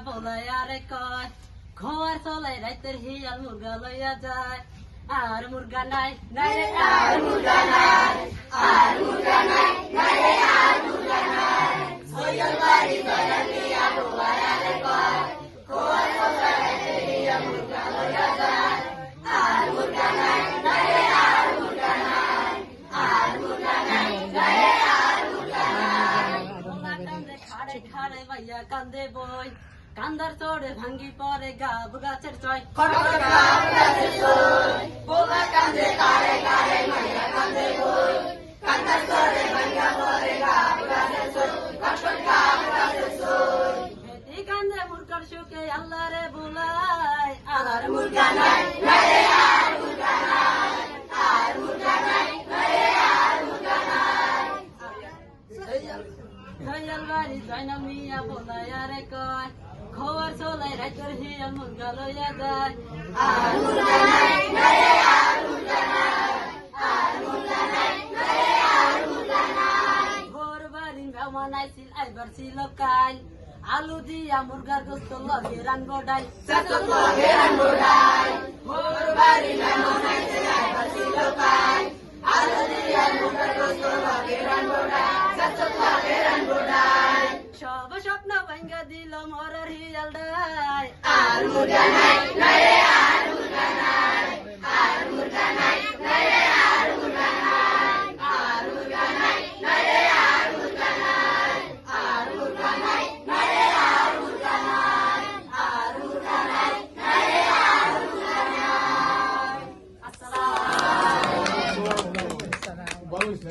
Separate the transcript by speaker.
Speaker 1: বলাইয়া রে কয় খোয়ার চলে রাইতের হিয়াল মুরগা লইয়া যায় আর মুরগা নাই নাই রে আর মুরগা নাই আর মুরগা নাই নাই রে আর মুরগা নাই হইয়াল বাড়ি দয়া দিয়া বলাইয়া রে কয় খোয়ার চলে রাইতের হিয়াল মুরগা লইয়া যায় আর মুরগা নাই নাই রে আর মুরগা নাই আর মুরগা নাই নাই রে আর মুরগা নাই বলা কান্দে খাড়ে খাড়ে ভাইয়া কান্দে বই কান্দার চড়ে ভাঙ্গি পরে গাব গাছের চয় গাব গাছের চয় বলা কান্দে কারে কারে ভাইয়া কান্দে বই কান্দার চড়ে ভাঙ্গা পরে গাব গাছের চয় গাব গাছের চয় হেতি কান্দে মুরগার সুখে আল্লাহ রে বুলাই আর মুরগা নাই নাই রে আর মুরগা নাই আর মুরগা নাই নাই রে আর মুরগা নাই হইয়াল বাড়ি জয়না মিয়া বলাইয়া রে কয় খোয়ার চলে রাইতের হিয়াল মুরগা লইয়া যায় আর মুরগা নাই নাই রে আর মুরগা নাই আর মুরগা নাই নাই রে আর মুরগা নাই ভোর বাড়ি মেহমান আইছিল আইবার ছিল কাল আলু দিয়া মুরগার গোস্ত লগে রানবো ডাই লগে রানবো ডাই ভোর বাড়ি মেহমান আইছিল আইবার ছিল কাল আলু দিয়া মুরগার গোস্ত লগে রানবো ডাই লগে রানবো ডাই সব স্বপ্ন ভাঙ্গা দিল মরার হিয়াল ডাই আর মুরগা নাই নাই রে আর মুরগা নাই আর মুরগা নাই নাই রে আর মুরগা নাই আর মুরগা নাই নাই রে আর মুরগা নাই আর মুরগা নাই নাই রে আর মুরগা নাই আর মুরগা নাই নাই রে আর মুরগা নাই আসসালাম
Speaker 2: ভালো হয়েছে